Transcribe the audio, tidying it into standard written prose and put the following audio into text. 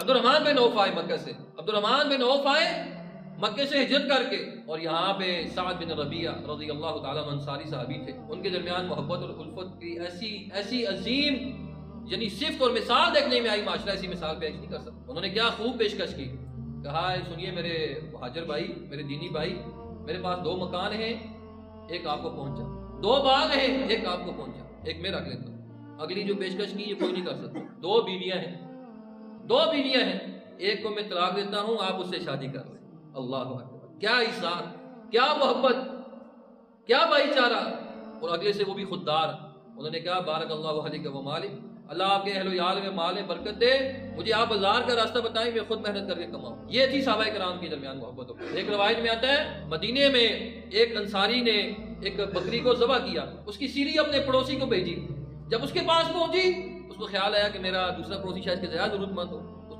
عبد الرحمن بن عوف آئے مکہ سے، عبد الرحمن بن عوف آئے مکے سے ہجرت کر کے، اور یہاں پہ سعد بن ربیعہ رضی اللہ تعالیٰ عنہ انصاری صحابی تھے، ان کے درمیان محبت اور الفت کی ایسی عظیم یعنی صفت اور مثال دیکھنے میں آئی، معاشرہ ایسی مثال پیش نہیں کر سکتا۔ انہوں نے کیا خوب پیشکش کی، کہا سنیے میرے مہاجر بھائی، میرے دینی بھائی، میرے پاس 2 مکان ہیں، ایک آپ کو پہنچا، 2 باغ ہیں، ایک آپ کو پہنچا، ایک میں رکھ لیتا ہوں۔ اگلی جو پیشکش کی یہ کوئی نہیں کر سکتا۔ 2 بیویاں ہیں، 2 بیویاں ہیں، ایک کو میں طلاق دیتا ہوں، آپ اس سے شادی کر لیں۔ اللہ اکبر، کیا ایثار، کیا محبت، کیا بھائی چارہ، اور اگلے سے وہ بھی خوددار۔ انہوں نے کہا بارک اللہ علیک و مالک، اللہ آپ کے اہل و عیال میں مال میں برکت دے، مجھے آپ بازار کا راستہ بتائیں، میں خود محنت کر کے کماؤں۔ یہ تھی صحابہ کرام کے درمیان محبت۔ ایک روایت میں آتا ہے مدینے میں ایک انصاری نے ایک بکری کو ذبح کیا، اس کی سیری اپنے پڑوسی کو بھیجی، جب اس کے پاس پہنچی اس کو خیال آیا کہ میرا دوسرا پڑوسی شاید کہ زیادہ ضرورت مند ہو،